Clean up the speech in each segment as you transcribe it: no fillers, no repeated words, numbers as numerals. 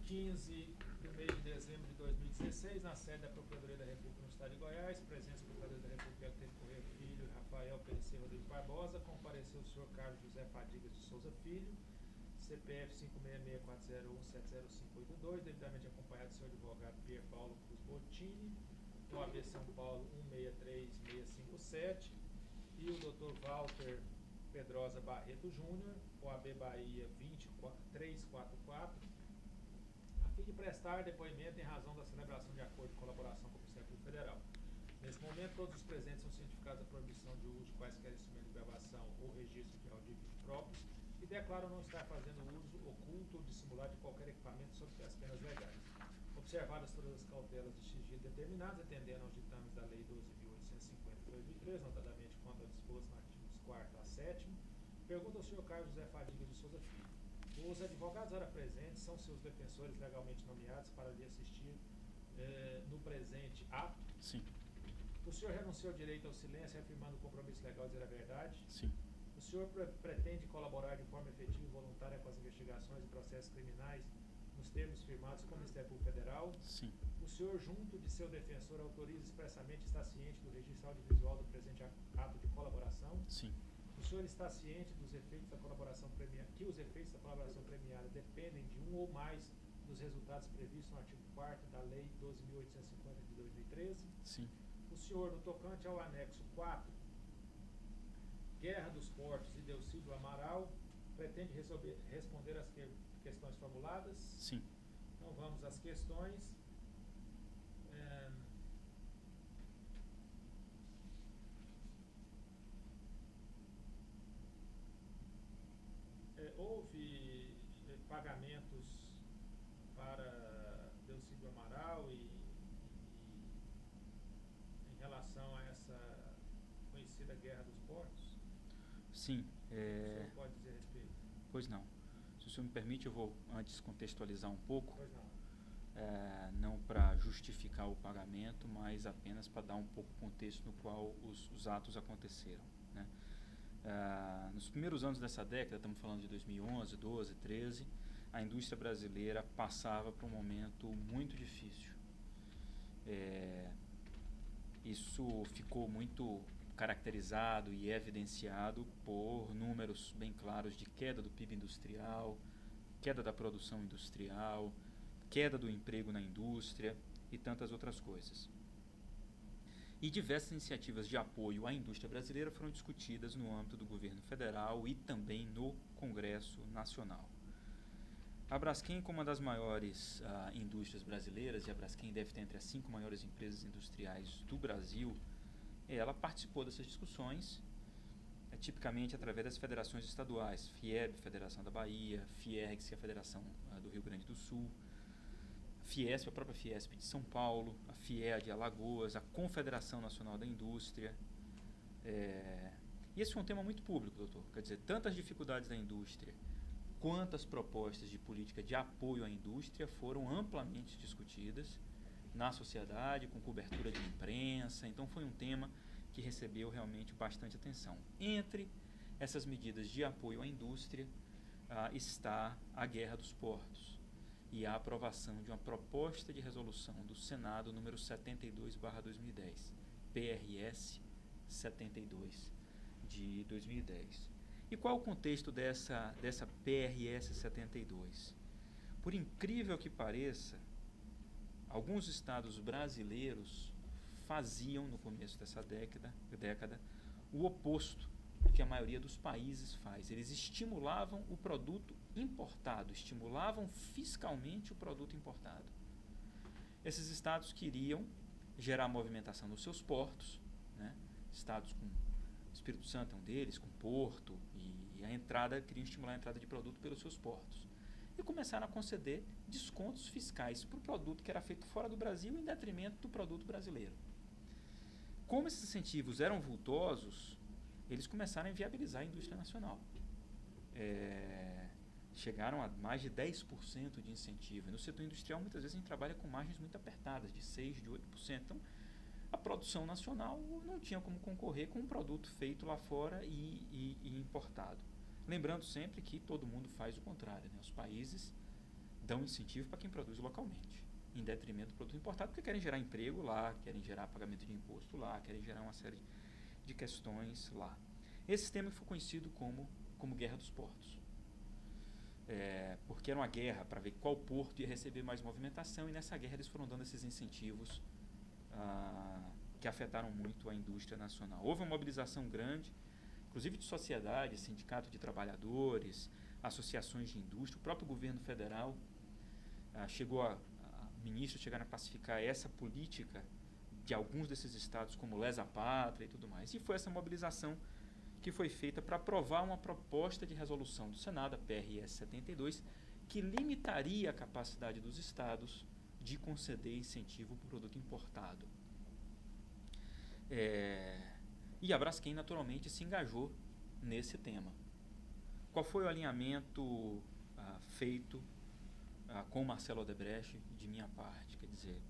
15 do mês de dezembro de 2016, na sede da Procuradoria da República no Estado de Goiás, presença do Procurador da República Tempo Correia Filho e Rafael Perecer Rodrigues Barbosa, compareceu o senhor Carlos José Fadigas de Souza Filho, CPF 56640170582, devidamente acompanhado do senhor advogado Pier Paulo Cruz Bottini, OAB São Paulo 163657, e o Dr. Walter Pedrosa Barreto Júnior, OAB Bahia 20344, a fim de prestar depoimento em razão da celebração de acordo de colaboração com o Ministério Público Federal. Nesse momento, todos os presentes são cientificados da proibição de uso de quaisquer instrumentos de gravação ou registro de áudio e vídeo próprios e declaram não estar fazendo uso oculto ou dissimulado de qualquer equipamento sob as penas legais. Observadas todas as cautelas de sigilo determinadas, atendendo aos ditames da Lei 12.850 de 2003, notadamente quanto ao disposto no artigos 4º a 7º, pergunta ao senhor Carlos José Fadigas de Souza Filho. Os advogados ora presentes são seus defensores legalmente nomeados para lhe assistir no presente ato? Sim. O senhor renunciou ao direito ao silêncio, afirmando o compromisso legal de dizer a verdade? Sim. O senhor pretende colaborar de forma efetiva e voluntária com as investigações e processos criminais nos termos firmados com o Ministério Público Federal? Sim. O senhor, junto de seu defensor, autoriza expressamente e está ciente do registro audiovisual do presente ato de colaboração? Sim. O senhor está ciente dos efeitos da colaboração premiada, que os efeitos da colaboração premiada dependem de um ou mais dos resultados previstos no artigo 4º da Lei 12.850 de 2013? Sim. O senhor, no tocante ao anexo 4, Guerra dos Portos e Delcídio Amaral, pretende responder às questões formuladas? Sim. Então vamos às questões. Houve pagamentos para Delcídio Amaral e em relação a essa conhecida Guerra dos Portos? Sim. O senhor pode dizer a respeito? Pois não. Se o senhor me permite, eu vou antes contextualizar um pouco. Pois não. Não para justificar o pagamento, mas apenas para dar um pouco o contexto no qual os atos aconteceram, né? Nos primeiros anos dessa década, estamos falando de 2011, 12, 13, a indústria brasileira passava por um momento muito difícil. Isso ficou muito caracterizado e evidenciado por números bem claros de queda do PIB industrial, queda da produção industrial, queda do emprego na indústria e tantas outras coisas. E diversas iniciativas de apoio à indústria brasileira foram discutidas no âmbito do governo federal e também no Congresso Nacional. A Braskem, como uma das maiores indústrias brasileiras, e a Braskem deve ter entre as 5 maiores empresas industriais do Brasil, ela participou dessas discussões, tipicamente através das federações estaduais, FIEB, Federação da Bahia, FIERGS, que é a Federação do Rio Grande do Sul, Fiesp, a própria Fiesp de São Paulo, a FIEA de Alagoas, a Confederação Nacional da Indústria. E esse foi um tema muito público, doutor. Quer dizer, tantas dificuldades da indústria quanto as propostas de política de apoio à indústria foram amplamente discutidas na sociedade, com cobertura de imprensa. Então foi um tema que recebeu realmente bastante atenção. Entre essas medidas de apoio à indústria está a Guerra dos Portos e a aprovação de uma proposta de resolução do Senado número 72/2010, PRS 72 de 2010. E qual é o contexto dessa PRS 72? Por incrível que pareça, alguns estados brasileiros faziam no começo dessa década o oposto do que a maioria dos países faz. Eles estimulavam o produto importado, estimulavam fiscalmente o produto importado. Esses estados queriam gerar movimentação nos seus portos, né? Estados com Espírito Santo é um deles, com Porto, e queriam estimular a entrada de produto pelos seus portos. E começaram a conceder descontos fiscais para o produto que era feito fora do Brasil em detrimento do produto brasileiro. Como esses incentivos eram vultosos, eles começaram a inviabilizar a indústria nacional. Chegaram a mais de 10% de incentivo. E no setor industrial, muitas vezes, a gente trabalha com margens muito apertadas, de 6%, de 8%. Então, a produção nacional não tinha como concorrer com um produto feito lá fora e importado. Lembrando sempre que todo mundo faz o contrário, né? Os países dão incentivo para quem produz localmente, em detrimento do produto importado, porque querem gerar emprego lá, querem gerar pagamento de imposto lá, querem gerar uma série de questões lá. Esse sistema foi conhecido como Guerra dos Portos. Porque era uma guerra para ver qual porto ia receber mais movimentação, e nessa guerra eles foram dando esses incentivos que afetaram muito a indústria nacional. Houve uma mobilização grande, inclusive de sociedade, sindicato de trabalhadores, associações de indústria, o próprio governo federal ministros chegaram a classificar essa política de alguns desses estados como lesa pátria e tudo mais. E foi essa mobilização que foi feita para aprovar uma proposta de resolução do Senado, a PRS 72, que limitaria a capacidade dos estados de conceder incentivo para o produto importado. E a Braskem, naturalmente, se engajou nesse tema. Qual foi o alinhamento feito com o Marcelo Odebrecht de minha parte? Quer dizer,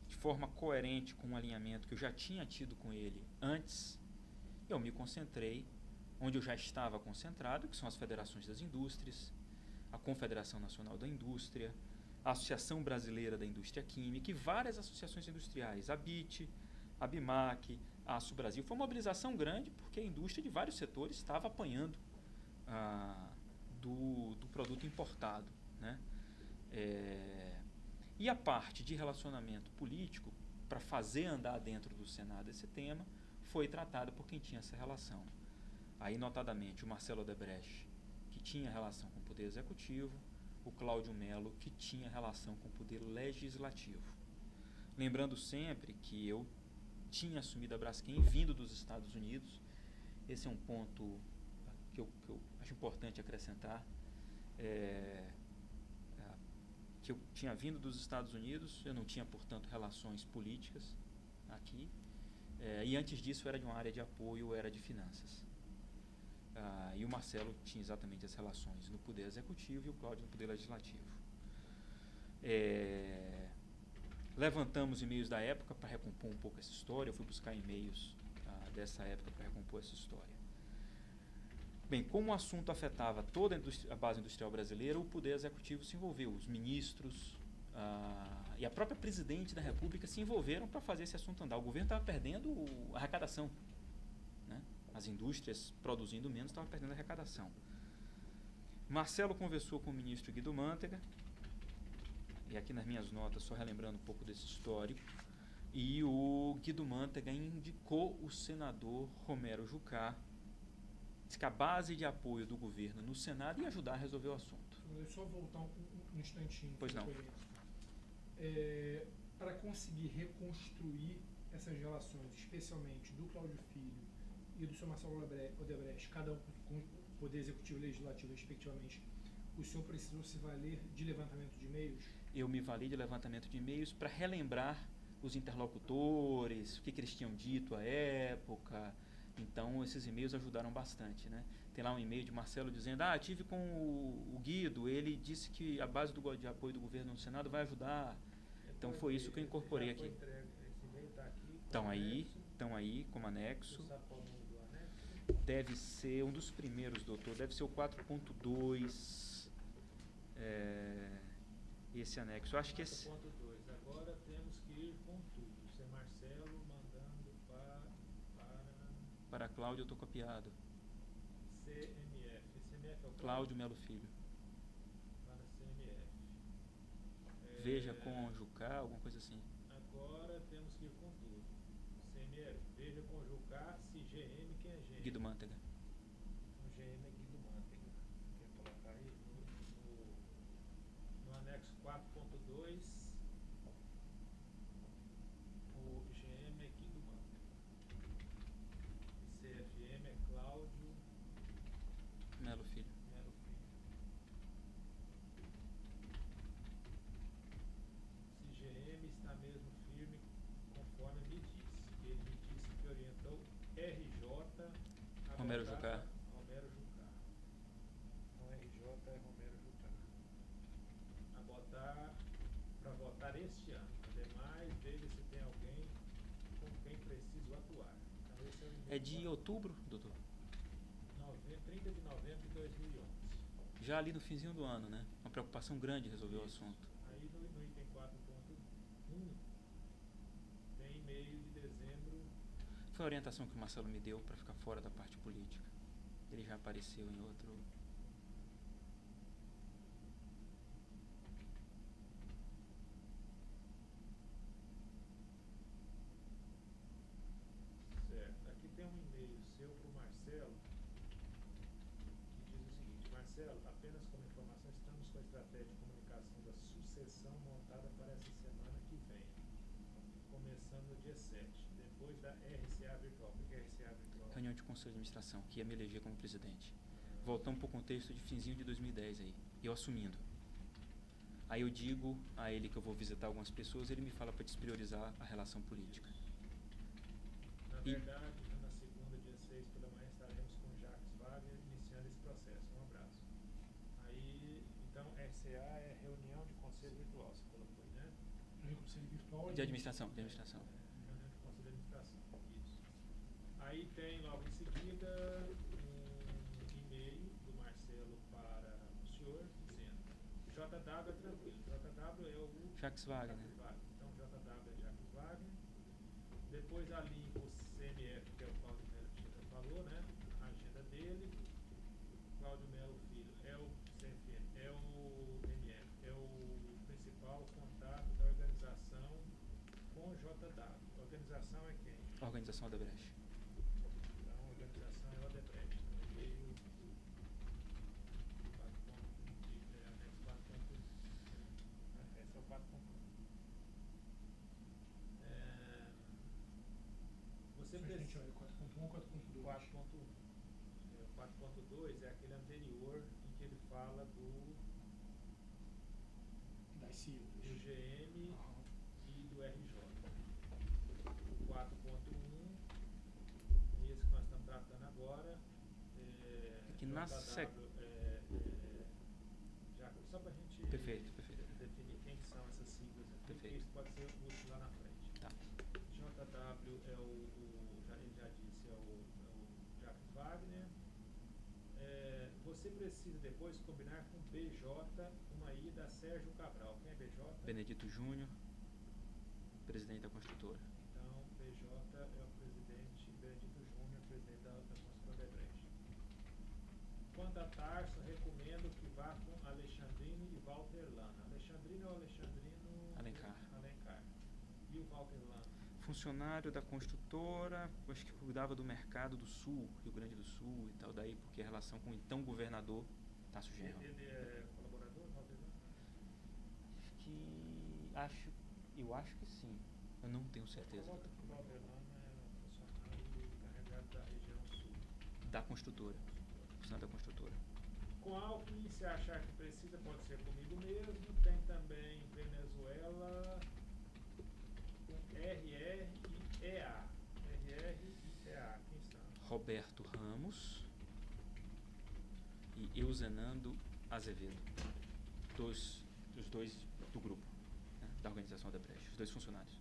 de forma coerente com o alinhamento que eu já tinha tido com ele antes, eu me concentrei onde eu já estava concentrado, que são as federações das indústrias, a Confederação Nacional da Indústria, a Associação Brasileira da Indústria Química e várias associações industriais, a BIT, a BIMAC, a Aço Brasil. Foi uma mobilização grande porque a indústria de vários setores estava apanhando do produto importado, né? E a parte de relacionamento político, para fazer andar dentro do Senado esse tema, foi tratada por quem tinha essa relação. Aí, notadamente, o Marcelo Odebrecht, que tinha relação com o Poder Executivo, o Cláudio Mello, que tinha relação com o Poder Legislativo. Lembrando sempre que eu tinha assumido a Braskem vindo dos Estados Unidos. Esse é um ponto que eu acho importante acrescentar. Que eu tinha vindo dos Estados Unidos, eu não tinha, portanto, relações políticas aqui. E antes disso, era de uma área de apoio, era de finanças. E o Marcelo tinha exatamente as relações no Poder Executivo e o Cláudio no Poder Legislativo. Levantamos e-mails da época para recompor um pouco essa história. Eu fui buscar e-mails dessa época para recompor essa história. Bem, como o assunto afetava toda a base industrial brasileira, o Poder Executivo se envolveu. Os ministros e a própria Presidente da República se envolveram para fazer esse assunto andar. O governo estava perdendo a arrecadação, né? As indústrias produzindo menos estavam perdendo a arrecadação. Marcelo conversou com o ministro Guido Mantega, e aqui nas minhas notas, só relembrando um pouco desse histórico, e o Guido Mantega indicou o senador Romero Jucá, que a base de apoio do governo no Senado ia ajudar a resolver o assunto. Vou só voltar um instantinho. Pois não. Para conseguir reconstruir essas relações, especialmente do Cláudio Filho e do senhor Marcelo Odebrecht, cada um com o Poder Executivo e Legislativo, respectivamente, o senhor precisou se valer de levantamento de e-mails? Eu me valei de levantamento de e-mails para relembrar os interlocutores, o que eles tinham dito à época. Então, esses e-mails ajudaram bastante, né? Tem lá um e-mail de Marcelo dizendo: tive com o Guido, ele disse que a base de apoio do governo no Senado vai ajudar. Então, foi isso que eu incorporei aqui. Esse e-mail está aqui. Estão aí como anexo. Deve ser um dos primeiros, doutor. Deve ser o 4.2. Esse anexo. Eu acho que esse... 4.2. Agora temos que ir com tudo. Isso é Marcelo mandando para Cláudio, eu estou copiado. CMF. CMF é o Cláudio Melo Filho. Para CMF. Veja com Jucá, alguma coisa assim. Agora temos que ir com tudo. CMF, veja com Jucá, se GM, quem é GM? Guido Mantega. O GM é Guido Mantega. Quer colocar aí no anexo 4.2. O GM é Guido Mantega. CFM é Cláudio Melo Filho. CGM está mesmo firme conforme me disse. Ele me disse que orientou RJ a Romero Jucá. Romero Jucá. Então RJ é Romero Jucá. Para votar este ano. Ademais, veja se tem alguém com quem preciso atuar. Então, esse é o É de outubro, doutor? 30 de novembro de 2011. já ali no finzinho do ano, né? Uma preocupação grande resolver o assunto. Aí no item 4.1 tem e-mail de dezembro. Foi a orientação que o Marcelo me deu para ficar fora da parte política. Ele já apareceu em outro. Certo. Aqui tem um e-mail seu para o Marcelo que diz o seguinte: Marcelo, apenas como informação, estamos com a estratégia de comunicação da sucessão montada para essa semana que vem, começando no dia 7, depois da RCA virtual. O que é RCA virtual? Reunião de conselho de administração, que ia me eleger como presidente. Voltamos para o contexto de finzinho de 2010 aí, eu assumindo. Aí eu digo a ele que eu vou visitar algumas pessoas, ele me fala para despriorizar a relação política. Na verdade, já na segunda, dia 6 pela manhã, estaremos com o Jacques Wagner iniciando esse processo. Um abraço. Aí, então, RCA é reunião de conselho virtual, você colocou aí, né? Reunião de conselho virtual. De administração, de administração. Reunião de conselho de administração, isso. Aí tem logo em seguida um e-mail do Marcelo para o senhor dizendo: JW é tranquilo, JW é o Jacques Wagner. Então JW é Jacques Wagner. Depois ali o CMF, que é o Cláudio Melo Filho falou, né? A agenda dele. Cláudio Melo Filho é o CFM, é o MF, é o principal contato da organização com o JW. A organização é quem? A organização Odebrecht. Então, a organização é o Odebrecht. Então, e-mail 4.1, anexo 4.1. Esse é o 4.1. Você Gente, olha, 4.1 ou 4.2? 4.1. 4.2 é aquele anterior em que ele fala Das siglas. do GM Aham. e do RJ. O 4.1, esse que nós estamos tratando agora, Que na JW, só para a gente Perfeito, perfeito. definir quem que são essas siglas aqui, porque Perfeito. isso pode ser útil lá na frente. Tá. JW é ele já disse, é o Jacques Wagner. Você precisa depois combinar com BJ uma ida a Sérgio Cabral. Quem é BJ? Benedito Júnior, presidente da construtora. Então, BJ é o presidente, Benedito Júnior, presidente da construtora Odebrecht. Quanto a Tarso, recomendo que vá com Alexandrino e Walter Lana. Alexandrino ou Alexandrino? Alencar. E o Walter Lana? Funcionário da construtora, acho que cuidava do mercado do Sul, Rio Grande do Sul e tal, daí porque a relação com o então governador Tasso Genro. Ele é colaborador, Walter Lana? Eu acho que sim. Eu não tenho certeza. O Walter Lana é funcionário encarregado da região sul. Da construtora. Funcionário da construtora. Com Alckmin, se achar que precisa, pode ser comigo mesmo. Tem também Venezuela com RR e EA. RR e EA. Quem são? Roberto Ramos e Eusenando Azevedo. Os dois do grupo, né, da organização Odebrecht. Os dois funcionários.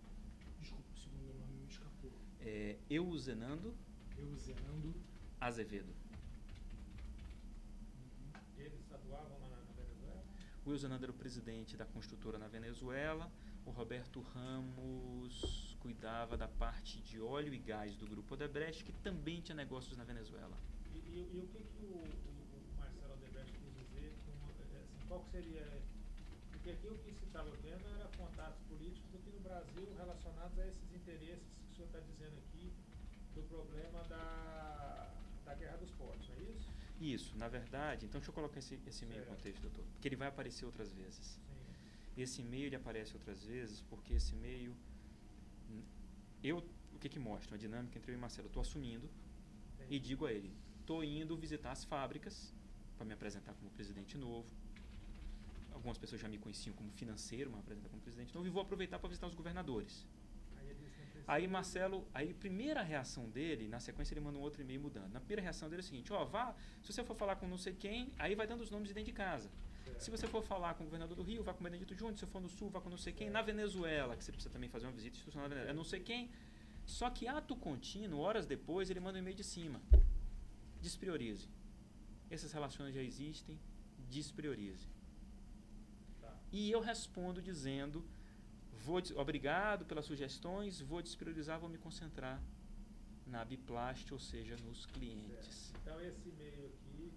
Desculpa, o segundo nome me escapou. Eusenando Eusenando. Azevedo. Eles atuavam lá na Venezuela? O Eusenando era o presidente da construtora na Venezuela. O Roberto Ramos cuidava da parte de óleo e gás do grupo Odebrecht, que também tinha negócios na Venezuela. E o que o Marcelo Odebrecht quis dizer com, assim, qual que seria... Porque aqui o que se estava vendo era contatos políticos aqui no Brasil relacionados a esses interesses que o senhor está dizendo aqui, do problema da guerra dos portos, não é isso? Isso, na verdade, então deixa eu colocar esse e-mail em contexto, doutor, porque ele vai aparecer outras vezes. Sim. Esse e-mail ele aparece outras vezes porque esse e-mail, o que mostra? Uma dinâmica entre eu e Marcelo. Eu estou assumindo e digo a ele, estou indo visitar as fábricas para me apresentar como presidente novo. Algumas pessoas já me conheciam como financeiro, mas me apresentar como presidente novo, e vou aproveitar para visitar os governadores. Aí Marcelo, aí a primeira reação dele, na sequência ele manda um outro e-mail mudando. Na primeira reação dele é o seguinte, se você for falar com não sei quem, aí vai dando os nomes de dentro de casa. Se você for falar com o governador do Rio, vá com o Benedito Júnior. Se for no Sul, vá com não sei quem. Na Venezuela, que você precisa também fazer uma visita institucional na Venezuela, é não sei quem. Só que ato contínuo, horas depois, ele manda um e-mail de cima. Despriorize. Essas relações já existem, despriorize. Tá. E eu respondo dizendo, obrigado pelas sugestões, vou despriorizar, vou me concentrar na Biplast, ou seja, nos clientes. Certo. Então esse e-mail aqui,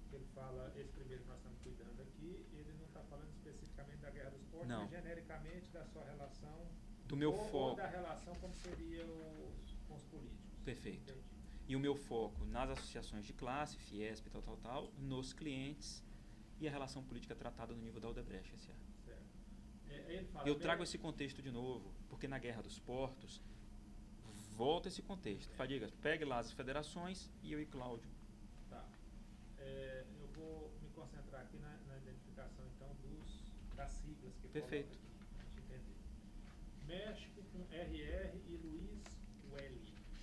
que ele fala, esse primeiro que nós estamos cuidando aqui, ele não está falando especificamente da guerra dos portos, Não. mas genericamente da sua relação, Do meu ou foco. da relação como seria com os políticos. Perfeito. Entendi. E o meu foco nas associações de classe, Fiesp, tal, nos clientes e a relação política tratada no nível da Odebrecht S.A. Certo. Ele fala Eu trago esse contexto de novo, porque na Guerra dos Portos, volta esse contexto. Fadiga, pegue lá as federações e eu e Cláudio. Tá. Eu vou me concentrar aqui na identificação, então, das siglas que Perfeito. coloca aqui, pra gente entender. México com RR e Luiz Welly.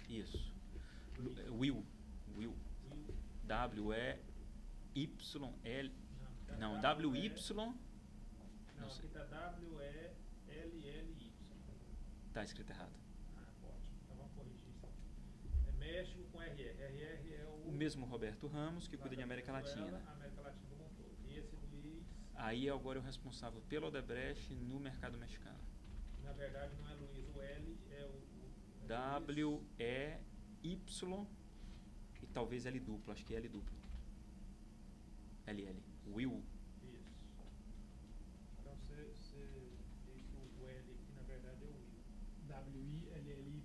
Isso. Will. Will. Will. W-E-Y-L. Tá Não, Não, W-Y. Não aqui sei. tá W-E-L-L-Y. Tá escrito errado. Ótimo. Então vamos corrigir isso aqui. É México com RR. RR é O mesmo Roberto Ramos, que cuida de América Venezuela, Latina. América Latina como um todo. E esse Luiz, Aí agora é o responsável pelo Odebrecht no mercado mexicano. na verdade, não é Luiz, o L é o Luiz. W-E-Y e talvez L duplo, acho que é L duplo. LL. Will. Isso. Então você diz que o L aqui na verdade é o Will. W-I-L-L-Y.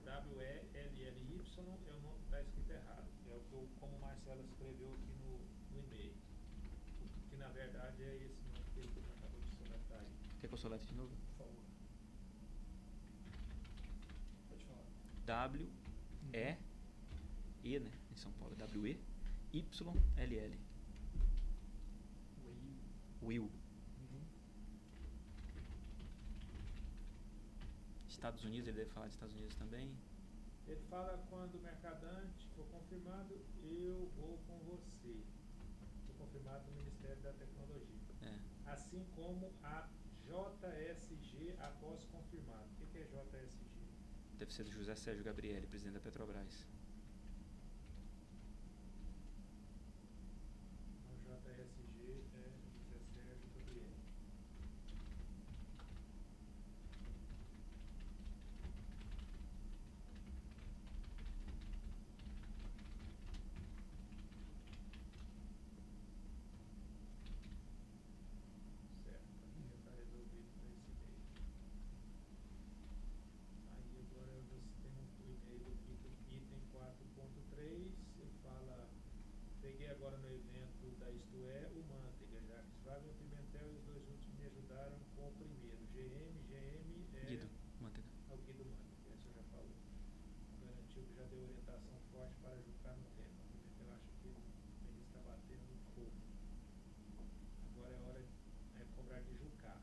W-E-L-L-Y está escrito errado. É o que como o Marcelo escreveu aqui no e-mail. Que na verdade é esse nome que ele acabou de soletrar aí. Quer que eu solete de novo? Por favor. Pode falar. W-E, né? Em São Paulo. W-E-Y-L-L. Will. Estados Unidos, ele deve falar de Estados Unidos também. Ele fala quando o mercadante for confirmado, eu vou com você. Foi confirmado no Ministério da Tecnologia. É. Assim como a JSG após confirmado. O que é JSG? Deve ser do José Sérgio Gabrielli, presidente da Petrobras. O JSG é José Sérgio Gabriel. Certo, aqui já está resolvido para esse e-mail. Aí agora você tem um e-mail do item 4.3, ele fala, peguei agora no evento da Isto É, o Manteiga, Jacques Wagner, o Pimentel e os dois últimos me ajudaram com o primeiro. GM é Guido, manteiga. o Guido Manteiga, esse eu já falou. Garantiu que já deu orientação forte para Jucá no tema. O Pimentel acha que ele está batendo no fogo. Agora é hora de cobrar de Jucá.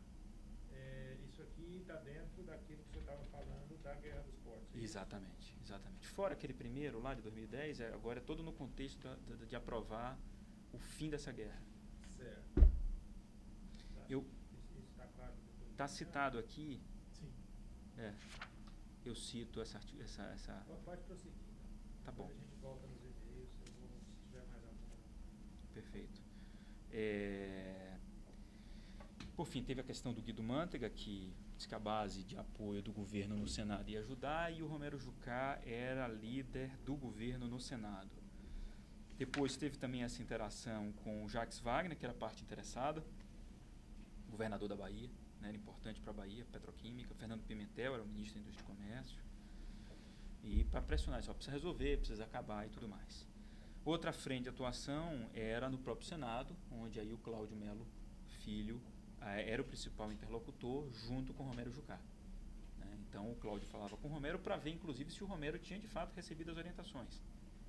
Isso aqui está dentro daquilo que você estava falando da Guerra dos Portos. Exatamente, exatamente. Fora aquele primeiro lá de 2010, agora é todo no contexto de aprovar o fim dessa guerra. Certo. Eu- Isso está claro? Está citado aqui, Sim. eu cito essa... Pode prosseguir. Então. Tá bom. Depois a gente volta nos e-mails, se tiver mais alguma. Perfeito. Por fim, teve a questão do Guido Manteiga, que diz que a base de apoio do governo no Senado ia ajudar, e o Romero Jucá era líder do governo no Senado. Depois teve também essa interação com o Jacques Wagner, que era a parte interessada, governador da Bahia, né, era importante para a Bahia, petroquímica. Fernando Pimentel era o ministro da Indústria e Comércio. E para pressionar, só precisa resolver, precisa acabar e tudo mais. Outra frente de atuação era no próprio Senado, onde aí o Cláudio Melo Filho era o principal interlocutor, junto com o Romero Jucá. Né? Então o Cláudio falava com o Romero para ver, inclusive, se o Romero tinha de fato recebido as orientações.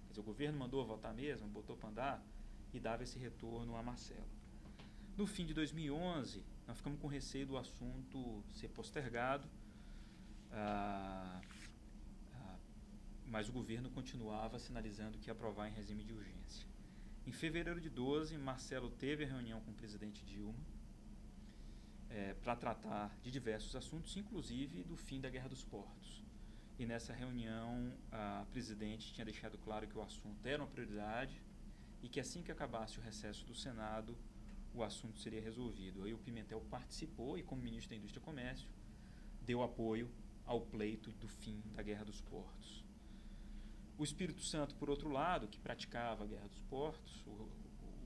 Quer dizer, o governo mandou votar mesmo, botou para andar e dava esse retorno a Marcelo. No fim de 2011, nós ficamos com receio do assunto ser postergado, mas o governo continuava sinalizando que ia aprovar em regime de urgência. Em fevereiro de 2012, Marcelo teve a reunião com o presidente Dilma para tratar de diversos assuntos, inclusive do fim da Guerra dos Portos. E nessa reunião, a presidente tinha deixado claro que o assunto era uma prioridade e que assim que acabasse o recesso do Senado, o assunto seria resolvido. Aí o Pimentel participou e, como ministro da Indústria e Comércio, deu apoio ao pleito do fim da Guerra dos Portos. O Espírito Santo, por outro lado, que praticava a Guerra dos Portos, o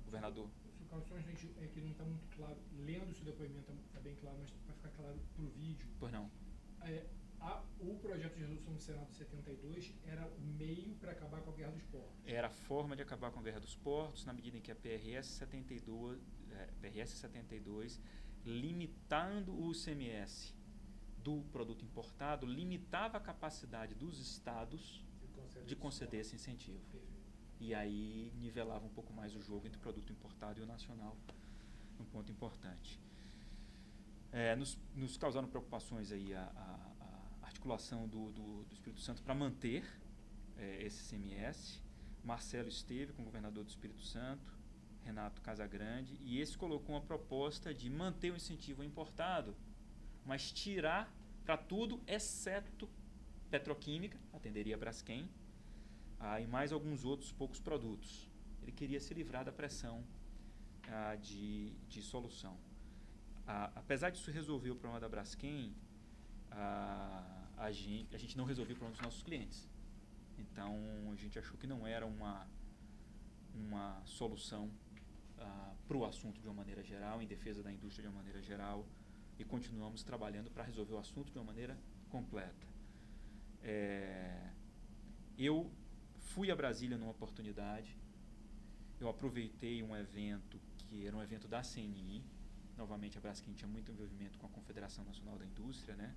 governador... Só gente, é que não está muito claro, lendo o seu depoimento está bem claro, mas para ficar claro para o vídeo. Pois não. O projeto de resolução do Senado 72 era o meio para acabar com a Guerra dos Portos. Era a forma de acabar com a Guerra dos Portos, na medida em que a PRS 72, limitando o ICMS do produto importado, limitava a capacidade dos estados de conceder esse incentivo. Perfeito. E aí nivelava um pouco mais o jogo entre o produto importado e o nacional, um ponto importante. Nos causaram preocupações aí a articulação do Espírito Santo para manter esse ICMS. Marcelo esteve com o governador do Espírito Santo, Renato Casagrande, e esse colocou uma proposta de manter o incentivo importado, mas tirar para tudo, exceto petroquímica, atenderia a Braskem, e mais alguns outros poucos produtos. Ele queria se livrar da pressão de solução. Apesar disso resolver o problema da Braskem, a gente não resolveu o problema dos nossos clientes. Então, a gente achou que não era uma solução para o assunto de uma maneira geral, em defesa da indústria de uma maneira geral, e continuamos trabalhando para resolver o assunto de uma maneira completa. Eu fui a Brasília numa oportunidade, eu aproveitei um evento que era um evento da CNI. Novamente, a Braskem tinha muito envolvimento com a Confederação Nacional da Indústria, né?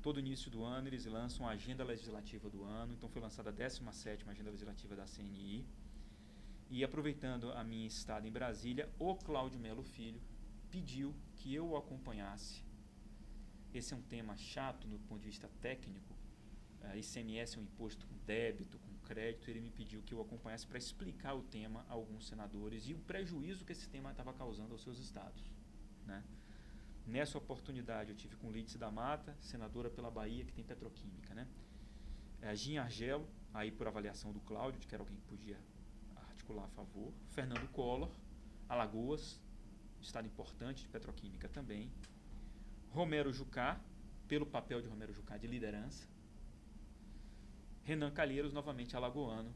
Todo início do ano eles lançam a agenda legislativa do ano, então foi lançada a 17ª agenda legislativa da CNI. E aproveitando a minha estada em Brasília, o Cláudio Melo Filho pediu que eu o acompanhasse. Esse é um tema chato do ponto de vista técnico. ICMS é um imposto com débito, com crédito. Ele me pediu que eu o acompanhasse para explicar o tema a alguns senadores e o prejuízo que esse tema estava causando aos seus estados, né? Nessa oportunidade eu tive com Lídice da Mata, senadora pela Bahia, que tem petroquímica, né? Gin Argelo, aí por avaliação do Cláudio, de que era alguém que podia articular a favor. Fernando Collor, Alagoas, estado importante de petroquímica também. Romero Jucá, pelo papel de Romero Jucá de liderança. Renan Calheiros, novamente alagoano.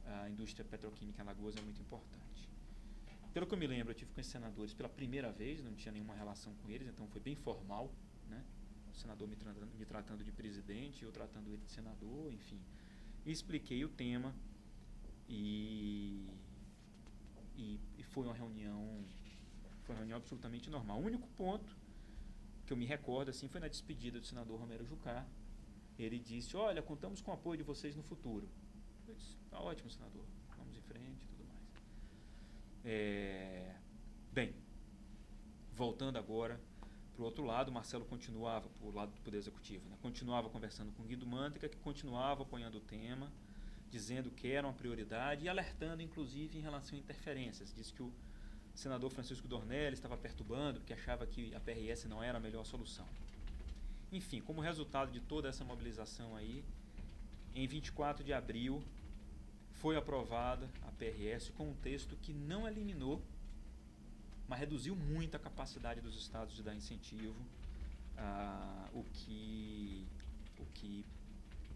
A indústria petroquímica em Alagoas é muito importante. Pelo que eu me lembro, eu tive com esses senadores pela primeira vez, não tinha nenhuma relação com eles, então foi bem formal, né? O senador me tratando de presidente, eu tratando ele de senador, enfim. E expliquei o tema e foi uma reunião absolutamente normal. O único ponto que eu me recordo assim foi na despedida do senador Romero Jucá. Ele disse: olha, contamos com o apoio de vocês no futuro. Eu disse: tá ótimo, senador, vamos em frente e tudo mais. Bem, voltando agora para o outro lado, Marcelo continuava, para o lado do Poder Executivo, né? Continuava conversando com Guido Mantega, que continuava apoiando o tema, dizendo que era uma prioridade e alertando, inclusive, em relação a interferências. Disse que o senador Francisco Dornelles estava perturbando, porque achava que a PRS não era a melhor solução. Enfim, como resultado de toda essa mobilização aí, em 24 de abril foi aprovada a PRS com um texto que não eliminou, mas reduziu muito a capacidade dos estados de dar incentivo, o que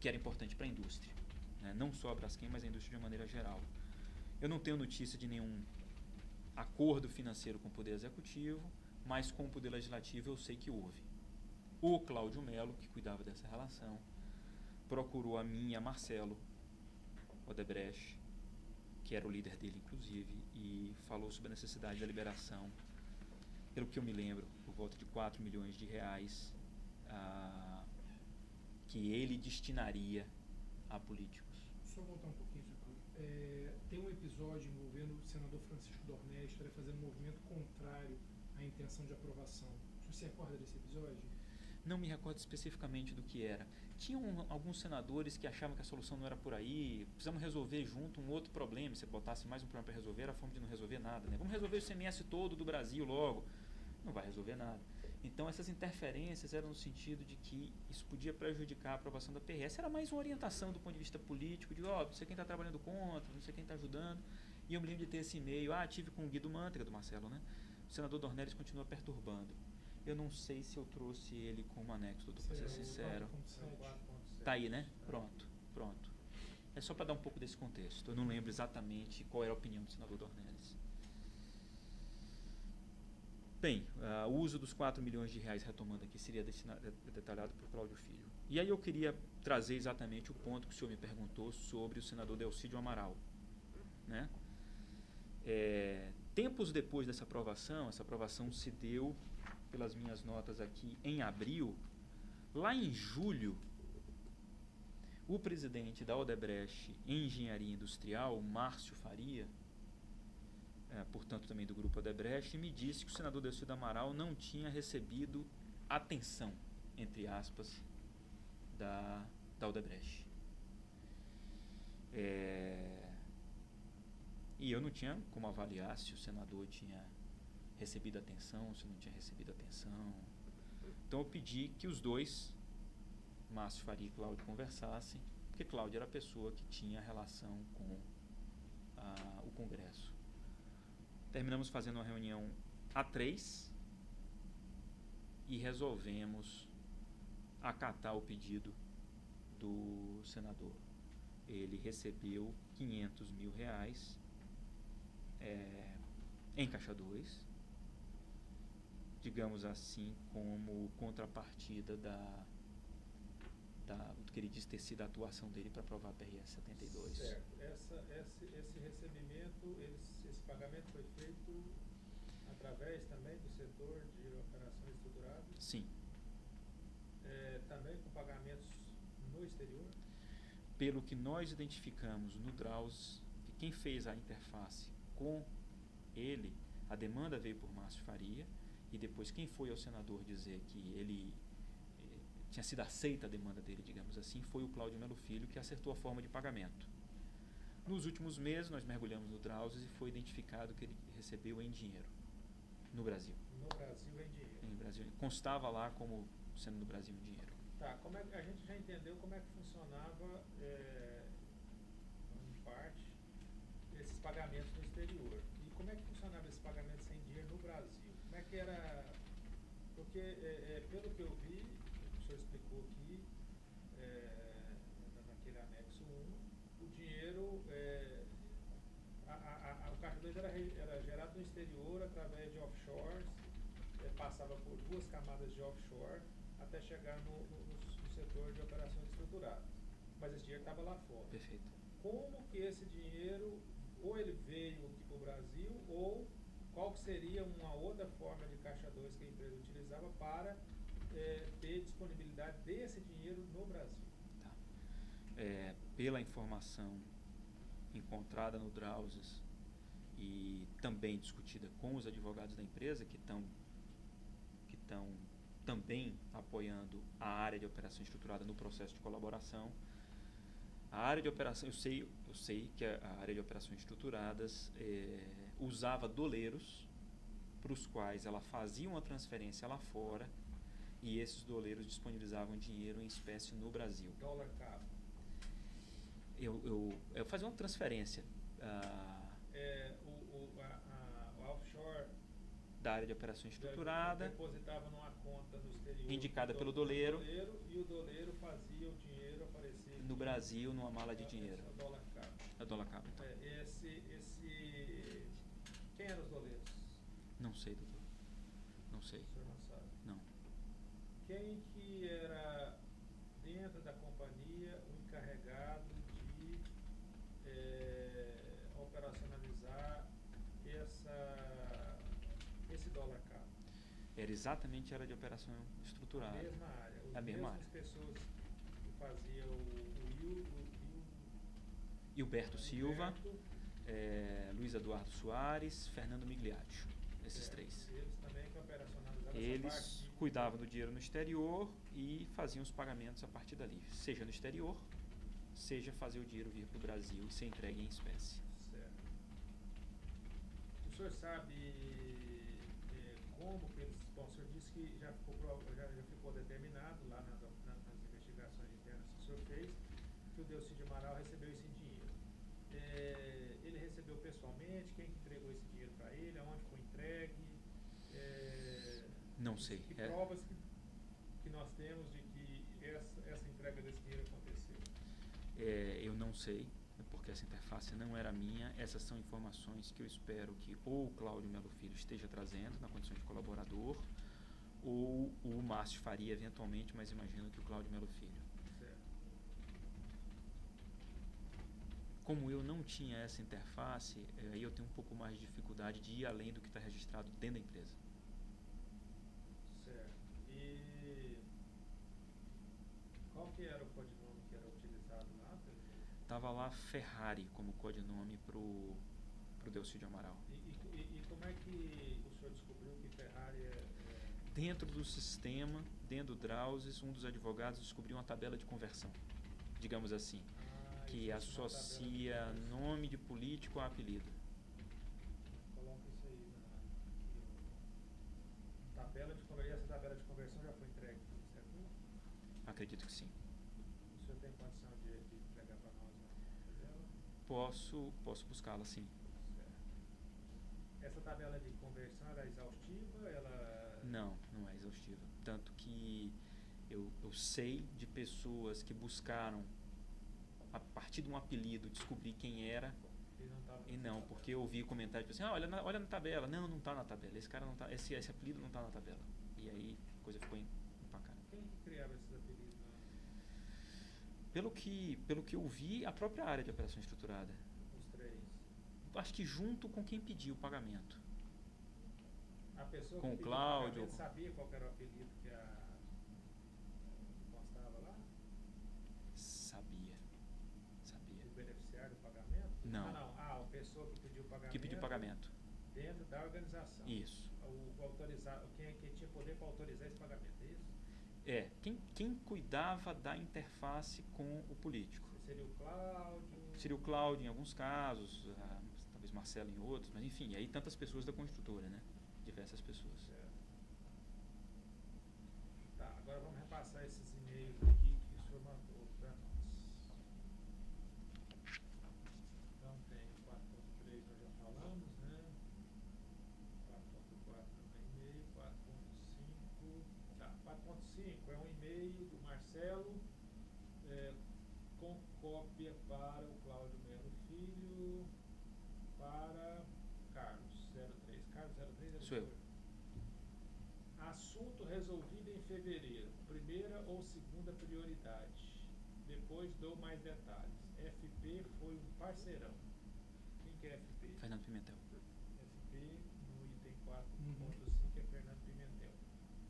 era importante para a indústria, né? Não só a Braskem, mas a indústria de uma maneira geral. Eu não tenho notícia de nenhum acordo financeiro com o Poder Executivo, mas com o Poder Legislativo eu sei que houve. O Cláudio Melo, que cuidava dessa relação, procurou a mim e a Marcelo Odebrecht, que era o líder dele, inclusive, e falou sobre a necessidade da liberação, pelo que eu me lembro, por volta de 4 milhões de reais, que ele destinaria a políticos. Só voltar um pouquinho, tem um episódio envolvendo o senador Francisco Dornelles, que está fazendo um movimento contrário à intenção de aprovação. Você se recorda desse episódio? Não me recordo especificamente do que era. Tinham alguns senadores que achavam que a solução não era por aí, precisamos resolver junto um outro problema. Se botasse mais um problema para resolver, era a forma de não resolver nada, né? Vamos resolver o ICMS todo do Brasil logo. Não vai resolver nada. Então, essas interferências eram no sentido de que isso podia prejudicar a aprovação da PRS. Era mais uma orientação do ponto de vista político, de, não sei quem está trabalhando contra, não sei quem está ajudando. E eu me lembro de ter esse e-mail, tive com o Guido Mantega, do Marcelo, né? O senador Dornelles continua perturbando. Eu não sei se eu trouxe ele como anexo, doutor, para ser sincero. Tá aí, né? Pronto. É só para dar um pouco desse contexto. Eu não lembro exatamente qual era a opinião do senador Dornelles. Bem, o uso dos 4 milhões de reais, retomando aqui, seria detalhado por Cláudio Filho. E aí eu queria trazer exatamente o ponto que o senhor me perguntou sobre o senador Delcídio Amaral, né? Tempos depois dessa aprovação, essa aprovação se deu, pelas minhas notas aqui, em abril. Lá em julho, o presidente da Odebrecht Engenharia Industrial, Márcio Faria, portanto também do grupo Odebrecht, me disse que o senador Delcídio Amaral não tinha recebido atenção, entre aspas, da Odebrecht. E eu não tinha como avaliar se o senador tinha recebido atenção, se não tinha recebido atenção. Então eu pedi que os dois, Márcio Faria e Cláudio, conversassem, porque Cláudio era a pessoa que tinha relação com o Congresso. Terminamos fazendo uma reunião A3 e resolvemos acatar o pedido do senador. Ele recebeu 500 mil reais em Caixa 2, digamos assim, como contrapartida do que ele disse ter sido a atuação dele para aprovar a PRS 72. Certo. Esse recebimento, esse pagamento foi feito através também do setor de operações estruturadas? Sim. Também com pagamentos no exterior? Pelo que nós identificamos no Drauzes, que quem fez a interface com ele, a demanda veio por Márcio Faria, e depois quem foi ao senador dizer que ele tinha sido aceita a demanda dele, digamos assim, foi o Cláudio Melo Filho, que acertou a forma de pagamento. Nos últimos meses, nós mergulhamos no Drauzes e foi identificado que ele recebeu em dinheiro, no Brasil. No Brasil em dinheiro? Em Brasil. Constava lá como sendo no Brasil em dinheiro. Tá, a gente já entendeu como é que funcionava, em parte, esses pagamentos no exterior. E como é que funcionava esses pagamentos sem dinheiro no Brasil? Como é que era? Porque, pelo que eu vi, o senhor explicou aqui, naquele anexo 1, o dinheiro, o Caixa 2 era gerado no exterior através de offshores, passava por 2 camadas de offshore até chegar no setor de operações estruturadas. Mas esse dinheiro estava lá fora. Perfeito. Como que esse dinheiro, ou ele veio aqui para o Brasil, ou qual que seria uma outra forma de Caixa 2 que a empresa utilizava para ter disponibilidade desse dinheiro no Brasil? Tá. Pela informação encontrada no Drauzes e também discutida com os advogados da empresa, que estão também apoiando a área de operação estruturada no processo de colaboração. A área de operação, eu sei que a área de operações estruturadas usava doleiros para os quais ela fazia uma transferência lá fora e esses doleiros disponibilizavam dinheiro em espécie no Brasil. Dólar cabo. Eu fazia uma transferência. O offshore da área de operação estruturada depositava numa conta no exterior indicada pelo doleiro, e o doleiro fazia o dinheiro aparecer no Brasil numa mala de dinheiro. A dólar cabo. A dólar cabo, então. Quem eram os doleiros? Não sei, doutor. Não sei. O senhor não sabe? Não. Quem que era dentro da companhia o encarregado de operacionalizar esse dólar cabo? Era exatamente a área de operação estruturada. A mesma área. A mesma área. As pessoas que faziam Hilberto Silva, Luiz Eduardo Soares, Fernando Migliaccio. Esses três. Eles também que operacionalizavam Eles essa parte cuidavam do dinheiro no exterior e faziam os pagamentos a partir dali. Seja no exterior, seja fazer o dinheiro vir para o Brasil e ser entregue em espécie. Certo. O senhor sabe como que eles... Bom, o senhor disse que já ficou determinado lá nas investigações internas que o senhor fez que o Delcídio Amaral recebeu isso em dinheiro. Ele recebeu pessoalmente? Quem que entregou esse dinheiro para ele? Aonde foi entregue? Não sei. Que provas que nós temos de que essa entrega desse dinheiro aconteceu? Eu não sei, porque essa interface não era minha. Essas são informações que eu espero que ou o Cláudio Melo Filho esteja trazendo na condição de colaborador, ou o Márcio faria eventualmente, mas imagino que o Cláudio Melo Filho. Certo. Como eu não tinha essa interface, aí eu tenho um pouco mais de dificuldade de ir além do que está registrado dentro da empresa. Certo. E qual que era o codinome que era utilizado lá? Tava lá Ferrari como codinome pro Delcídio Amaral. E como é que o senhor descobriu que Ferrari Dentro do sistema, dentro do Drauzes, um dos advogados descobriu uma tabela de conversão, digamos assim, que associa nome de político a apelido. Coloca isso aí na tabela de conversão. Essa tabela de conversão já foi entregue para o Ministério Público? Acredito que sim. O senhor tem condição de entregar para nós a tabela? Posso buscá-la, sim. Certo. Essa tabela de conversão era exaustiva? Não é exaustiva. Tanto que eu sei de pessoas que buscaram, a partir de um apelido, descobrir quem era. E não, porque eu ouvi comentários assim, olha na tabela. Não está na tabela. Esse cara não tá, esse apelido não está na tabela. E aí a coisa ficou empacada. Quem que criava esses apelidos? Pelo que eu vi, a própria área de operação estruturada. Os três. Acho que junto com quem pediu o pagamento. A pessoa com que o pediu Cláudio. o pagamento sabia qual era o apelido que constava lá? Sabia. O beneficiário do pagamento? Não. A pessoa que pediu o pagamento. Que pediu pagamento. Dentro da organização. Isso. Quem tinha poder para autorizar esse pagamento, é isso? Quem cuidava da interface com o político. Seria o Cláudio? Seria o Cláudio em alguns casos, talvez Marcelo em outros, mas enfim, aí tantas pessoas da construtora, né? Diversas pessoas. Certo. Tá, agora vamos repassar esses e-mails aqui que o senhor mandou para nós. Então tem o 4.3 nós já falamos, né? 4.4 é um e-mail, 4.5. Tá, 4.5 é um e-mail do Marcelo com cópia para o Cláudio Melo Filho, para Carlos 03. Carlos 03 é Sou eu. Assunto resolvido em fevereiro. Primeira ou segunda prioridade. Depois dou mais detalhes. FP foi um parceirão. Quem que é FP? Fernando Pimentel. FP no item 4.5 é Fernando Pimentel.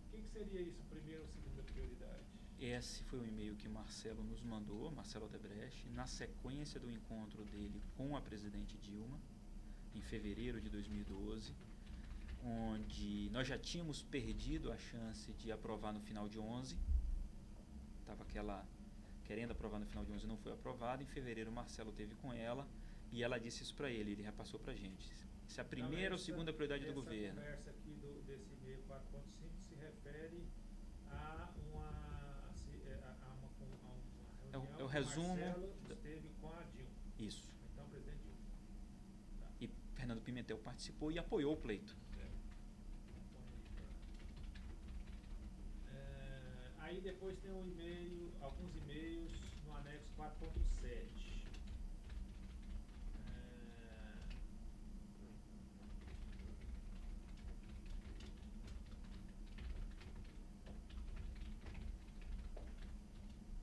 O que seria isso, primeira ou segunda prioridade? Esse foi o e-mail que Marcelo nos mandou, Marcelo Odebrecht, na sequência do encontro dele com a presidente Dilma, em fevereiro de 2012, onde nós já tínhamos perdido a chance de aprovar no final de 11. Estava querendo aprovar no final de 11 e não foi aprovado. Em fevereiro, Marcelo teve com ela e ela disse isso para ele repassou para a gente. Se a primeira ou segunda prioridade do governo. Essa conversa aqui desse e-mail 4.5 se refere a uma reunião é o resumo. Marcelo esteve com a Dilma. Isso. Então, presidente Dilma. Tá. E Fernando Pimentel participou e apoiou o pleito. Aí depois tem alguns e-mails no anexo 4.7.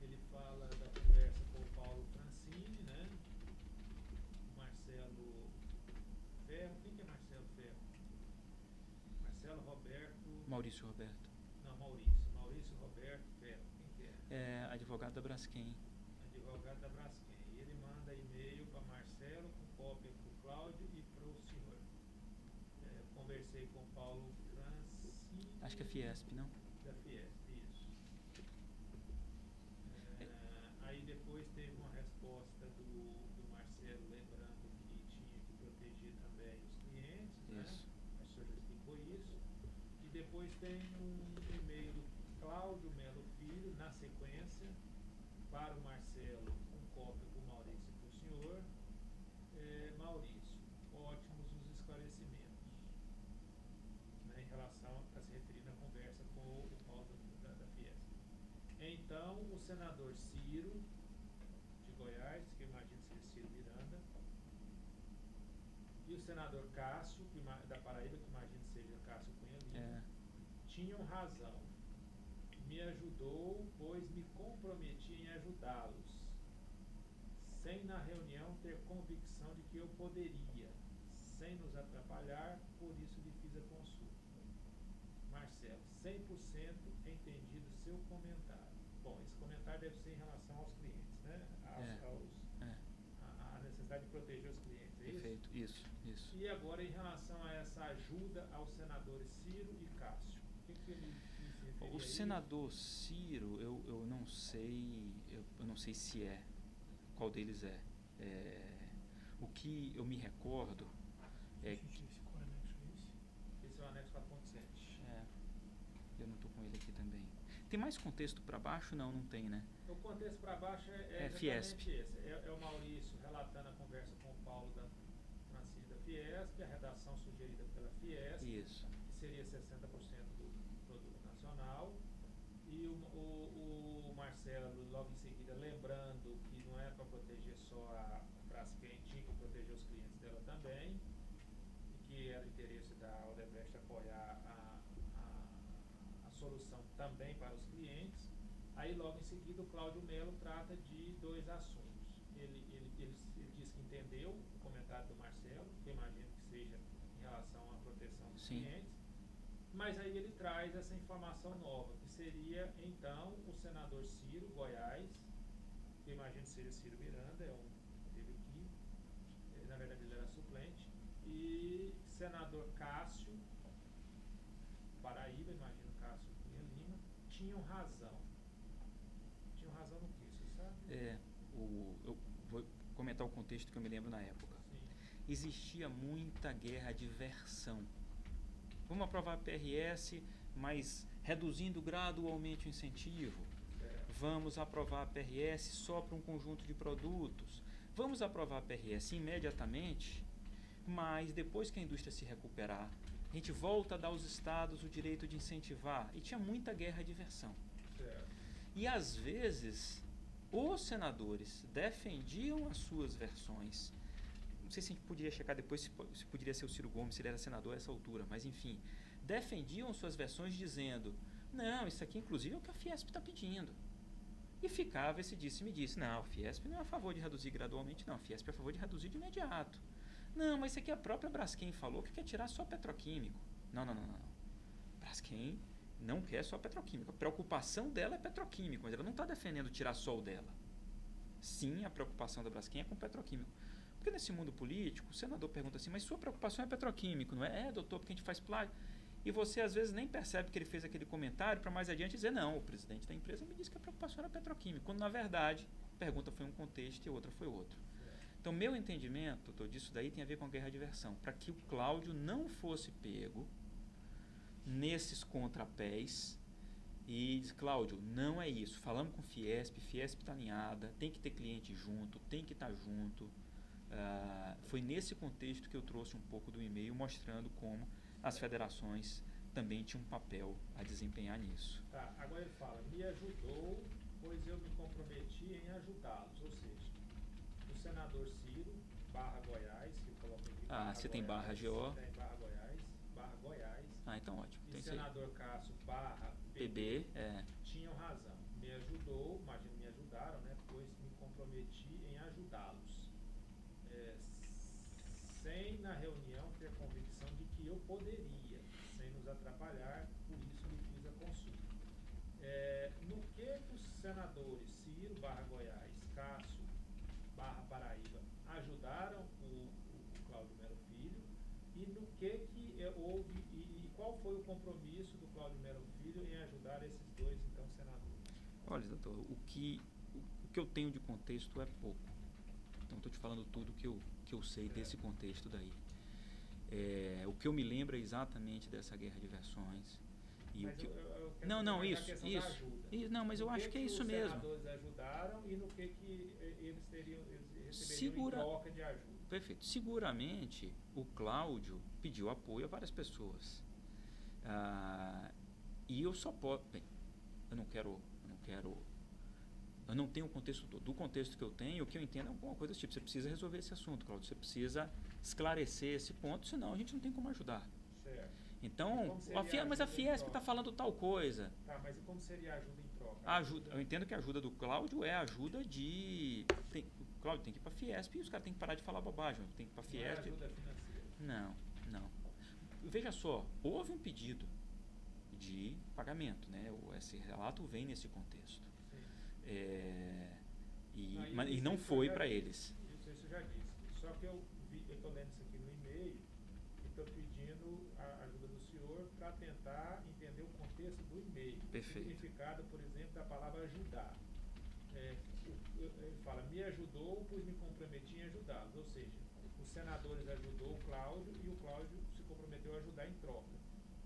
Ele fala da conversa com o Paulo Francini, né? Marcelo Ferro. Quem que é Marcelo Ferro? Marcelo Roberto. Maurício Roberto. Não, Maurício Roberto Ferro. Quem que é? Advogado da Braskem. Advogado da Braskem. E ele manda e-mail para Marcelo com cópia para o Cláudio e para o senhor. Conversei com o Paulo Francini. Acho que é Fiesp, não? Da Fiesp, isso. Aí depois teve uma resposta do Marcelo lembrando que tinha que proteger também os clientes, isso. Né? O senhor já explicou isso. E depois tem um e-mail do Cláudio Melo Filho, na sequência, para o Marcelo, com cópia para o Maurício e para o senhor, Maurício, ótimos os esclarecimentos, né, em relação a se referir na conversa com o Paulo da Fiesp. Então, o senador Ciro, de Goiás, que eu imagino seja Ciro Miranda, e o senador Cássio, da Paraíba, que imagino seja Cássio Cunha Lima, tinham razão. Me ajudou, pois me comprometi em ajudá-los, sem na reunião ter convicção de que eu poderia, sem nos atrapalhar, por isso lhe fiz a consulta. Marcelo, 100% entendido seu comentário. Bom, esse comentário deve ser em relação aos clientes, né? A necessidade de proteger os clientes, é Perfeito, isso? Isso. E agora, em relação a essa ajuda aos senadores Ciro e Cássio, o que ele se referia? O senador Ciro, eu não sei, eu não sei se qual deles é. O que eu me recordo é que... Esse é o anexo 4.7. Eu não estou com ele aqui também. Tem mais contexto para baixo? Não tem, né? O contexto para baixo é Fiesp. esse. É o Maurício relatando a conversa com o Paulo da Francine da Fiesp, a redação sugerida pela Fiesp, Isso. que seria 60% do produto nacional, e o Marcelo, logo em seguida, lembrando que não é para proteger só a Braskem, tinha que proteger os clientes dela também, e que era interesse da Odebrecht apoiar a solução também para os clientes. Aí, logo em seguida, o Cláudio Melo trata de dois assuntos. Ele diz que entendeu o comentário do Marcelo, que eu imagino que seja em relação à proteção dos clientes, mas aí ele traz essa informação nova, que seria, então, o senador Ciro, Goiás, que eu imagino que seja Ciro Miranda, teve aqui, na verdade ele era suplente, e senador Cássio, Paraíba, imagino Cássio Cunha Lima, tinham razão. Tinham razão no que, você sabe? Eu vou comentar o contexto que eu me lembro na época. Sim. Existia muita guerra de versão. Vamos aprovar a PRS, mas reduzindo gradualmente o incentivo. Vamos aprovar a PRS só para um conjunto de produtos. Vamos aprovar a PRS imediatamente, mas depois que a indústria se recuperar, a gente volta a dar aos estados o direito de incentivar. E tinha muita guerra de versão. E às vezes os senadores defendiam as suas versões. Não sei se a gente poderia checar depois se poderia ser o Ciro Gomes, se ele era senador a essa altura, mas enfim, defendiam suas versões dizendo, não, isso aqui inclusive é o que a Fiesp está pedindo. E ficava esse disse-me disse, não, a Fiesp não é a favor de reduzir gradualmente, não, a Fiesp é a favor de reduzir de imediato. Não, mas isso aqui a própria Braskem falou que quer tirar só petroquímico. Não. Braskem não quer só petroquímico. A preocupação dela é petroquímico, mas ela não está defendendo tirar só o dela. Sim, a preocupação da Braskem é com petroquímico. Porque nesse mundo político, o senador pergunta assim, mas sua preocupação é petroquímico, não é? Doutor, porque a gente faz plágio. E você às vezes nem percebe que ele fez aquele comentário para mais adiante dizer, não, o presidente da empresa me disse que a preocupação era petroquímico. Quando na verdade, a pergunta foi um contexto e a outra foi outro. Então, meu entendimento, doutor, disso daí tem a ver com a guerra de versão. Para que o Cláudio não fosse pego nesses contrapés e diz, Cláudio, não é isso. Falamos com Fiesp está alinhada, tem que ter cliente junto, tem que estar junto. Foi nesse contexto que eu trouxe um pouco do e-mail mostrando como as federações também tinham um papel a desempenhar nisso. Tá, agora ele fala, me ajudou, pois eu me comprometi em ajudá-los, ou seja, o senador Ciro, Goiás, que coloca aqui. Você tem /GO. Tem Goiás. Então ótimo. E senador Cássio, PB, tinham razão. Me ajudou, imagino me ajudaram, né? Pois me comprometi em ajudá-los. Sem na reunião ter convicção de que eu poderia, sem nos atrapalhar, por isso lhe fiz a consulta. No que os senadores Ciro, Goiás, Cássio, Paraíba, ajudaram o Cláudio Melo Filho e no que houve e qual foi o compromisso do Cláudio Melo Filho em ajudar esses dois, então, senadores? Olha, doutor, o que eu tenho de contexto é pouco. Então, estou te falando tudo que eu sei desse contexto daí. O que eu me lembro é exatamente dessa guerra de versões. E mas o que isso. Não, mas eu acho que é isso mesmo. Os senadores ajudaram e no que eles teriam... receberiam em troca de ajuda. Perfeito. Seguramente, o Cláudio pediu apoio a várias pessoas. E eu só posso... Bem, eu não tenho o contexto todo. Do contexto que eu tenho, o que eu entendo é alguma coisa do tipo, você precisa resolver esse assunto, Cláudio. Você precisa esclarecer esse ponto, senão a gente não tem como ajudar. Certo. Então, mas a Fiesp está falando tal coisa. Tá, mas e como seria a ajuda em troca? Eu entendo que a ajuda do Cláudio é a ajuda de... O Cláudio tem que ir para a Fiesp e os caras têm que parar de falar bobagem. Tem que ir para a Fiesp. Não é ajuda financeira. Não. Veja só, houve um pedido de pagamento, né? Esse relato vem nesse contexto. E não foi para eles. Isso eu já disse. Só que eu estou lendo isso aqui no e-mail e estou pedindo a ajuda do senhor para tentar entender o contexto do e-mail. Perfeito. O significado, por exemplo, da palavra ajudar. Ele fala, me ajudou, pois me comprometi em ajudá-los. Ou seja, os senadores ajudou o Cláudio e o Cláudio se comprometeu a ajudar em troca.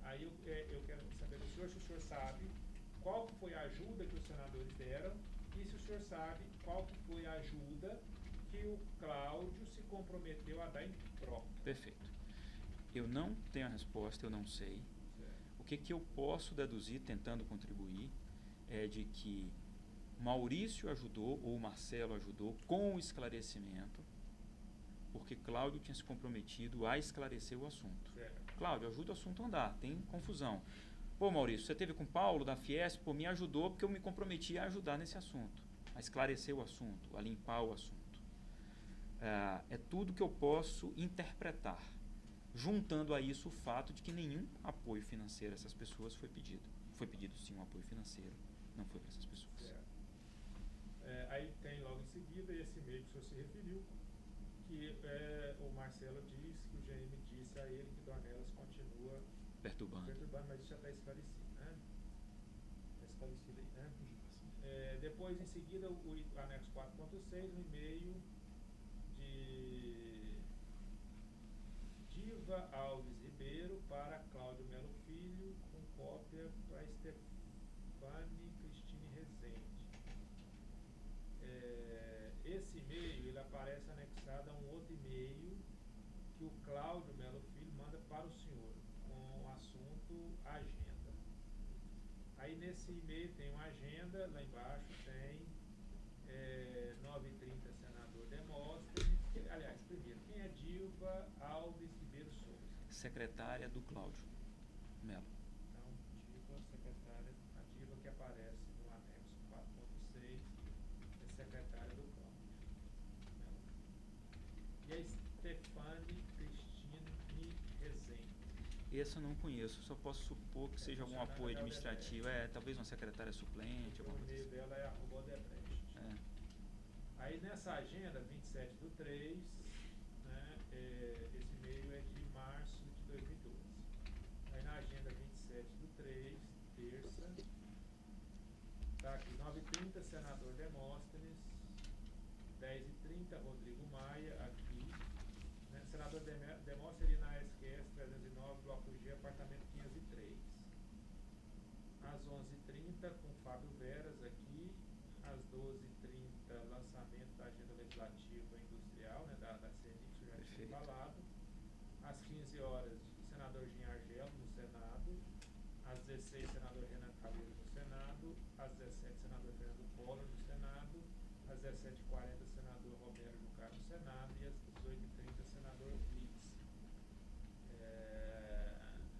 Aí eu quero saber do senhor se o senhor sabe qual foi a ajuda que os senadores deram e se o senhor sabe qual foi a ajuda que o Cláudio se comprometeu a dar em troca. Perfeito. Eu não tenho a resposta, eu não sei. Certo. O que eu posso deduzir, tentando contribuir, é de que Maurício ajudou, ou Marcelo ajudou, com o esclarecimento, porque Cláudio tinha se comprometido a esclarecer o assunto. Certo. Cláudio, ajuda o assunto a andar, tem confusão. Pô, Maurício, você teve com o Paulo da Fiesp, me ajudou porque eu me comprometi a ajudar nesse assunto, a esclarecer o assunto, a limpar o assunto. É tudo que eu posso interpretar, juntando a isso o fato de que nenhum apoio financeiro a essas pessoas foi pedido. Foi pedido sim um apoio financeiro, não foi para essas pessoas. Certo. Aí tem logo em seguida esse e-mail que o senhor se referiu, que o Marcelo diz que o GM disse a ele que Dornelas continua perturbando, mas isso já está esclarecido, né? Está esclarecido aí, né? Depois, em seguida, o anexo 4.6, um e-mail de Diva Alves Ribeiro para Cláudio Melo Filho, com cópia para Stefani Cristine Rezende. Esse e-mail ele aparece anexado a um outro e-mail que o Cláudio Melo Filho manda para o senhor, com o assunto agenda. Aí nesse e-mail tem uma agenda, lá embaixo tem 9h30 senador Demóstenes. Aliás, primeiro, quem é Dilva Alves Ribeiro Souza? Secretária do Cláudio Melo. Então, Dilva, secretária, a Dilva que aparece no anexo 4.6 é secretária do Cláudio Melo. E a Stefani Cristine Rezende. Esse eu não conheço, só posso supor que seja algum apoio administrativo, talvez uma secretária suplente, alguma O coisa e-mail assim. dela é @Odebrecht. Aí nessa agenda, 27/3, né, esse e-mail é de março de 2012. Aí na agenda 27/3, terça, tá aqui, 9h30, senador Demóstenes, 10h30, Rodrigo Maia, aqui, né, senador Demóstenes ali na SQS 309 do APG, apartamento 503. Às 11h30, com Fábio Veras aqui, às 12h30, lançamento da agenda legislativa industrial, né, da CNI, que já tinha falado. Às 15 horas, senador Jean Argel no Senado. Às 16, senador Renan Calheiro no Senado. Às 17, senador Fernando Collor no Senado. Às 17h40, senador Romero Jucá no Senado. E às 18h30, senador Blitz.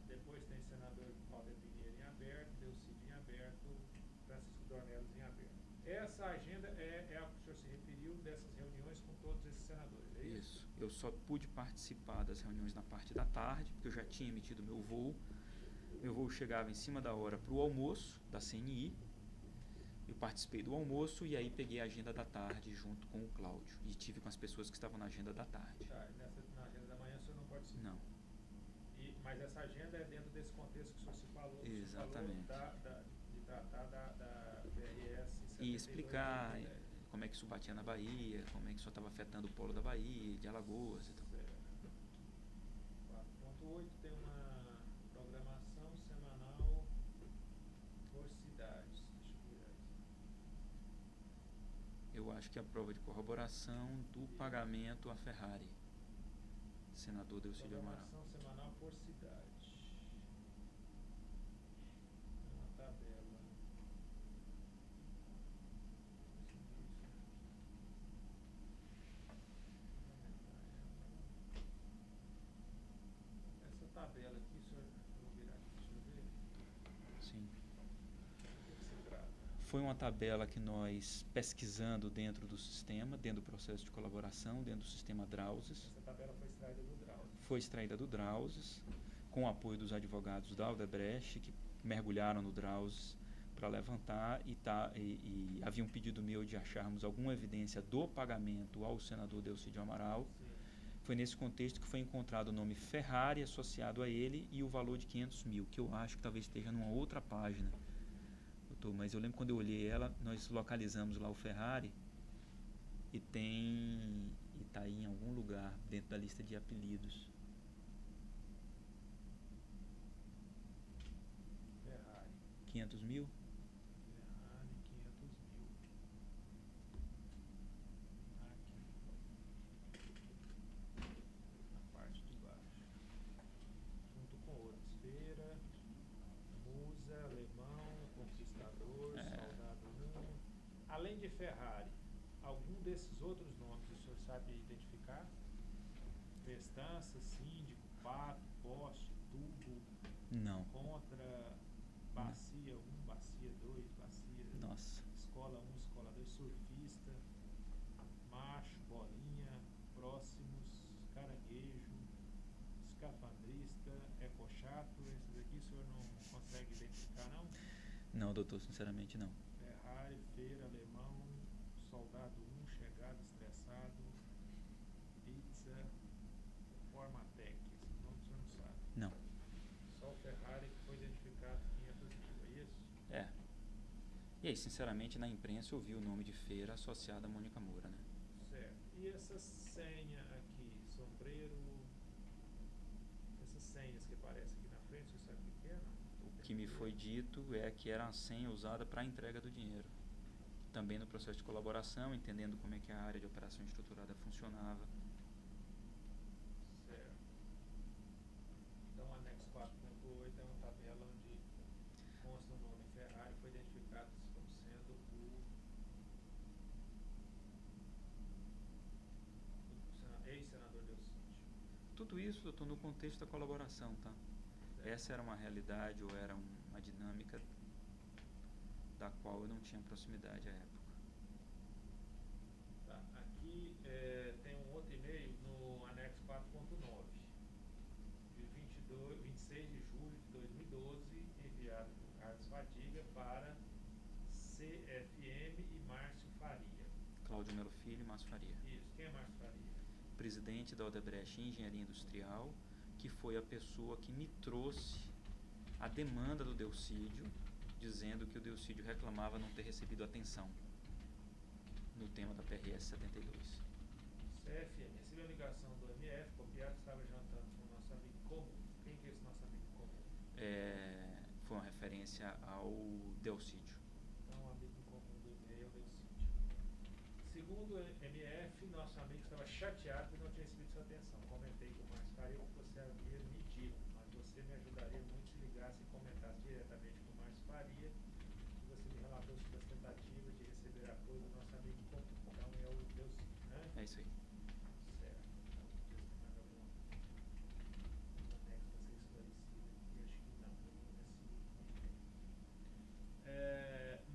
Depois tem senador Walter Pinheiro em aberto, Delcide em aberto, Francisco Dornelas em aberto. Essa agenda é a que o senhor se referiu dessas reuniões com todos esses senadores, é isso? Isso. Eu só pude participar das reuniões na parte da tarde, porque eu já tinha emitido meu voo. Meu voo chegava em cima da hora para o almoço da CNI. Eu participei do almoço e aí peguei a agenda da tarde junto com o Cláudio. E tive com as pessoas que estavam na agenda da tarde. Tá, na agenda da manhã o senhor não participou? Não. Mas essa agenda é dentro desse contexto que o senhor se falou? Exatamente. De tratar da PRS. E explicar como é que isso batia na Bahia, como é que isso estava afetando o polo da Bahia, de Alagoas e tal. 4.8 tem uma programação semanal por cidades. Deixa eu ver aí. Eu acho que a prova de corroboração do pagamento à Ferrari. Senador Delcídio Amaral. Programação semanal por cidade. É uma tabela. Essa tabela aqui, senhor, eu vou virar aqui, deixa eu ver. Sim. Do que se trata? Foi uma tabela que nós, pesquisando dentro do sistema, dentro do processo de colaboração, dentro do sistema Drauses, Essa tabela foi extraída do Drauzio. foi extraída do Drauses, com o apoio dos advogados da Odebrecht, que mergulharam no Drauses para levantar, e havia um pedido meu de acharmos alguma evidência do pagamento ao senador Delcídio Amaral. Sim. Foi nesse contexto que foi encontrado o nome Ferrari associado a ele e o valor de 500 mil, que eu acho que talvez esteja numa outra página. Doutor, mas eu lembro quando eu olhei ela, nós localizamos lá o Ferrari e está aí em algum lugar dentro da lista de apelidos. Ferrari. 500 mil? Ferrari, 500 mil. Aqui. Na parte de baixo. Junto com outros. Feira, Musa, Alemão, Conquistador, Soldado 1. Além de Ferrari, algum desses outros nomes o senhor sabe identificar? Festança, Síndico, Pato, Poste, Tubo, Não. Contra, Bacia 1, Bacia 2, Bacia... Nossa. Escola 1, Escola 2, Surfista, Macho, Bolinha, Próximos, Caranguejo, Escafandrista, Ecochato. Esses aqui o senhor não consegue identificar, não? Não, doutor, sinceramente não. Ferrari, Feira, Alemão, Soldado 1, Chegado, Estressado, Pizza, Formatec. Esse nome o senhor não sabe. Não. Só o Ferrari que foi identificado 500 mil, é isso? É. E aí, sinceramente, na imprensa eu vi o nome de Feira associado a Mônica Moura, né? Certo. E essa senha aqui, sombreiro, essas senhas que aparecem aqui na frente, você sabe o que é, não? O que me foi dito é que era a senha usada para a entrega do dinheiro. Também no processo de colaboração, entendendo como é que a área de operação estruturada funcionava. Certo. Então, o anexo 4.8 é uma tabela onde consta o nome Ferrari, foi identificado como sendo o ex-senador Delcídio. Tudo isso, doutor, no contexto da colaboração, tá? Essa era uma realidade ou era uma dinâmica da qual eu não tinha proximidade à época. Tá. Aqui tem um outro e-mail no anexo 4.9, de 26 de julho de 2012, enviado por Carlos Fadiga para CFM e Márcio Faria. Cláudio Melo Filho e Márcio Faria. Isso. Quem é Márcio Faria? Presidente da Odebrecht Engenharia Industrial, que foi a pessoa que me trouxe a demanda do Delcídio, dizendo que o Delcídio reclamava não ter recebido atenção no tema da PRS 72. CFM, recebeu a ligação do MF, copiado, estava jantando com o nosso amigo comum. Quem que é esse nosso amigo comum? Foi uma referência ao Delcídio. Então, o amigo comum do e-mail é o Delcídio. Segundo o MF, nosso amigo estava chateado por não ter recebido sua atenção. Comentei com o Márcio Faria que você havia me dito, mas você me ajudaria muito se ligasse e comentasse diretamente com o Márcio Faria, que você me relatou sobre as tentativas de receber apoio do nosso amigo comum. Então, é o Delcídio, né? É isso aí. Certo. Então, deixa eu ver mais algum anexo para ser esclarecido aqui. Acho que não.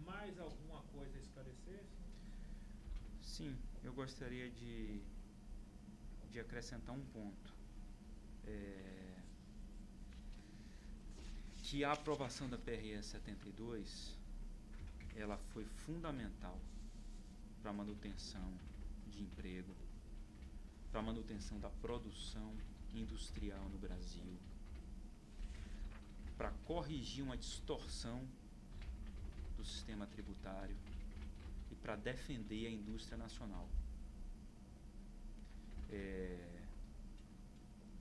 Mais alguma coisa a esclarecer? Sim, eu gostaria de acrescentar um ponto. Que a aprovação da PRS 72 ela foi fundamental para a manutenção de emprego, para a manutenção da produção industrial no Brasil, para corrigir uma distorção do sistema tributário e para defender a indústria nacional.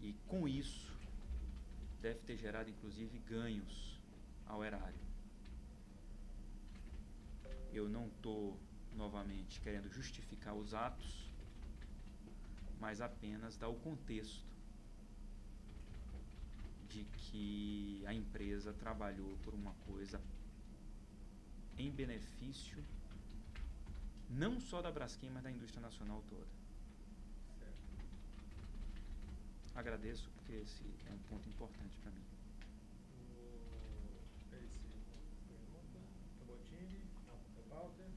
E com isso deve ter gerado inclusive ganhos ao erário. Eu não estou novamente querendo justificar os atos, mas apenas dar o contexto de que a empresa trabalhou por uma coisa em benefício não só da Braskem, mas da indústria nacional toda. Certo. Agradeço, porque esse é um ponto importante para mim. Pergunta. Cabotini. Walter.